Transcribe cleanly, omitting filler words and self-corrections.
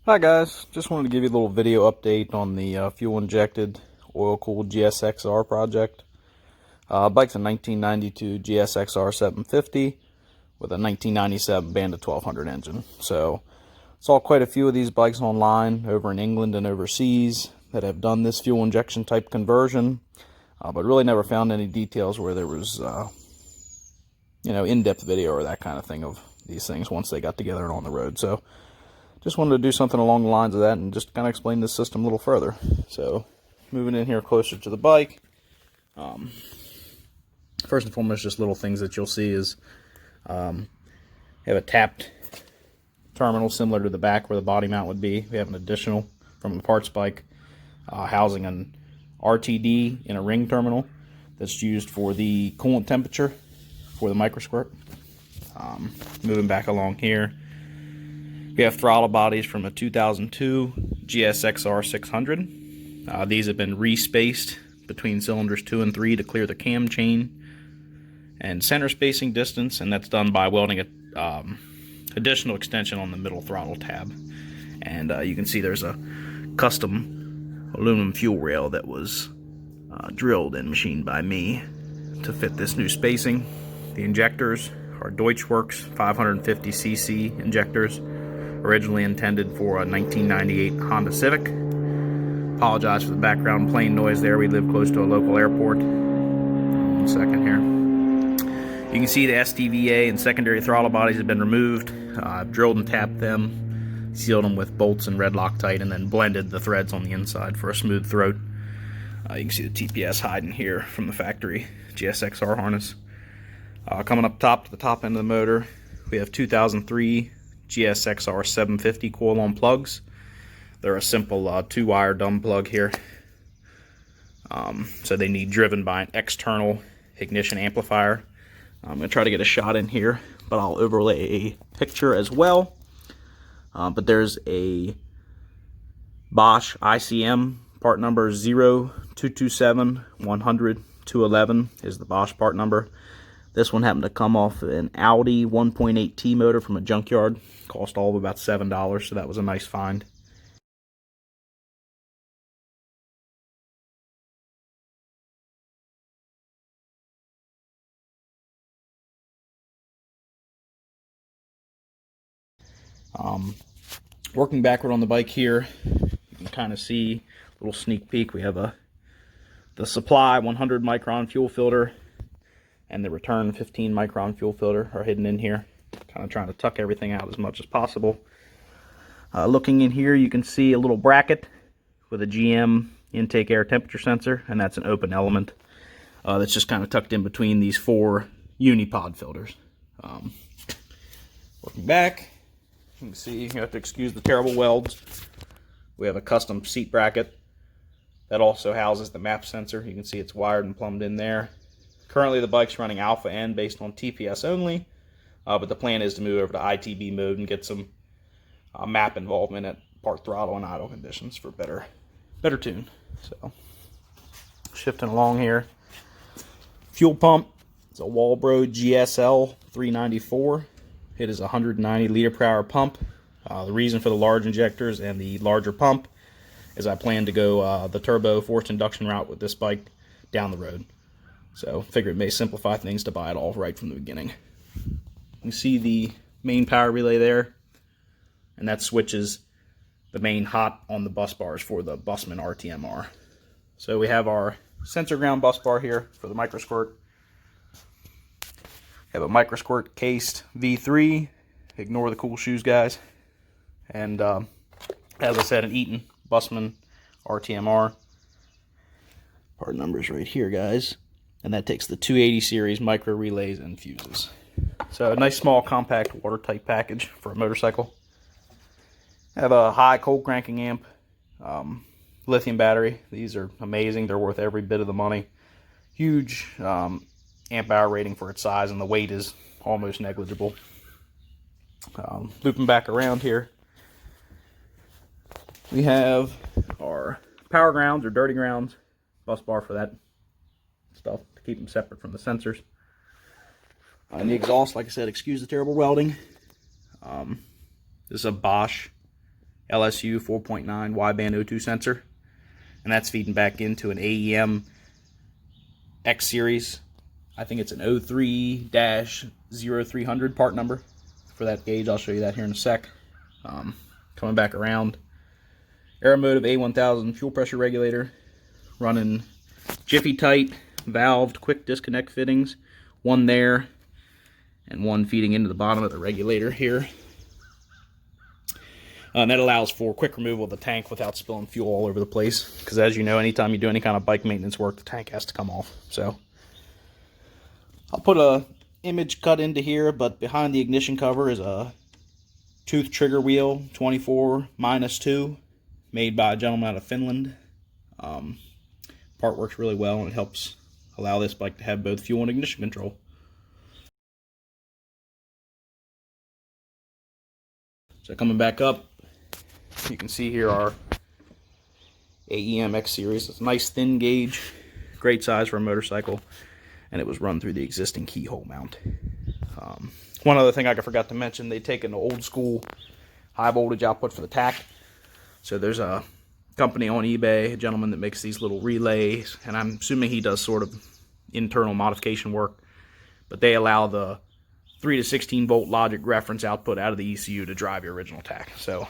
Hi guys, just wanted to give you a little video update on the fuel-injected, oil-cooled GSX-R project. Bike's a 1992 GSX-R 750 with a 1997 Bandit 1200 engine. So, saw quite a few of these bikes online over in England and overseas that have done this fuel injection type conversion, but really never found any details where there was, in-depth video or that kind of thing of these things once they got together and on the road. So, just wanted to do something along the lines of that and just kind of explain this system a little further. So, moving in here closer to the bike, first and foremost, just little things that you'll see is you have a tapped terminal similar to the back where the body mount would be. We have an additional from the parts bike housing an RTD in a ring terminal that's used for the coolant temperature for the microsquirt. Moving back along here, we have throttle bodies from a 2002 GSX-R 600. These have been respaced between cylinders 2 and 3 to clear the cam chain and center spacing distance, and that's done by welding an additional extension on the middle throttle tab. And you can see there's a custom aluminum fuel rail that was drilled and machined by me to fit this new spacing. The injectors are Deutschwerks 550cc injectors, originally intended for a 1998 Honda Civic. Apologize for the background plane noise there. We live close to a local airport. 1 second here. You can see the STVA and secondary throttle bodies have been removed. I've drilled and tapped them, sealed them with bolts and red Loctite, and then blended the threads on the inside for a smooth throat. You can see the TPS hiding here from the factory GSX-R harness. Coming up top to the top end of the motor, we have 2003 GSX-R 750 coil-on plugs. They're a simple 2-wire dumb plug here. So they need driven by an external ignition amplifier. I'm going to try to get a shot in here, but I'll overlay a picture as well. But there's a Bosch ICM part number 0227-100-211 is the Bosch part number. This one happened to come off an Audi 1.8T motor from a junkyard. Cost all of about $7, so that was a nice find. Working backward on the bike here, you can kind of see a little sneak peek. We have the supply 100 micron fuel filter and the return 15 micron fuel filter are hidden in here. Kind of trying to tuck everything out as much as possible. Looking in here, you can see a little bracket with a GM intake air temperature sensor, and that's an open element that's just kind of tucked in between these 4 unipod filters. Working back, you can see, you have to excuse the terrible welds. We have a custom seat bracket that also houses the map sensor. You can see it's wired and plumbed in there. Currently the bike's running alpha N based on TPS only, but the plan is to move over to ITB mode and get some map involvement at part throttle and idle conditions for better tune. So, shifting along here. Fuel pump, it's a Walbro GSL 394. It is a 190 liter per hour pump. The reason for the large injectors and the larger pump is I plan to go the turbo forced induction route with this bike down the road. So, figure it may simplify things to buy it all right from the beginning. You see the main power relay there, and that switches the main hot on the bus bars for the Bussmann RTMR. So we have our sensor ground bus bar here for the microsquirt. We have a microsquirt cased V3. Ignore the cool shoes, guys. And as I said, an Eaton Bussmann RTMR. Part numbers right here, guys. And that takes the 280 series micro relays and fuses. So a nice small compact watertight package for a motorcycle. I have a high cold cranking amp, lithium battery. These are amazing. They're worth every bit of the money. Huge amp hour rating for its size, and the weight is almost negligible. Looping back around here, we have our power grounds or dirty grounds bus bar for that stuff to keep them separate from the sensors. And the exhaust, like I said, excuse the terrible welding. This is a Bosch LSU 4.9 wideband O2 sensor, and that's feeding back into an AEM X series. I think it's an 03-0300 part number for that gauge. I'll show you that here in a sec. Coming back around, Aeromotive A1000 fuel pressure regulator, running Jiffy Tight valved quick disconnect fittings, one there and one feeding into the bottom of the regulator here. And that allows for quick removal of the tank without spilling fuel all over the place, because as you know, anytime you do any kind of bike maintenance work, the tank has to come off. So I'll put a image cut into here, but behind the ignition cover is a tooth trigger wheel 24-2 made by a gentleman out of Finland. Part works really well, and it helps allow this bike to have both fuel and ignition control. So coming back up, you can see here our AEM X series. It's a nice thin gauge, great size for a motorcycle, and it was run through the existing keyhole mount. One other thing I forgot to mention, they take an old school high voltage output for the tach. So there's a company on eBay, a gentleman that makes these little relays, and I'm assuming he does sort of internal modification work, but they allow the 3 to 16 volt logic reference output out of the ECU to drive your original tach. So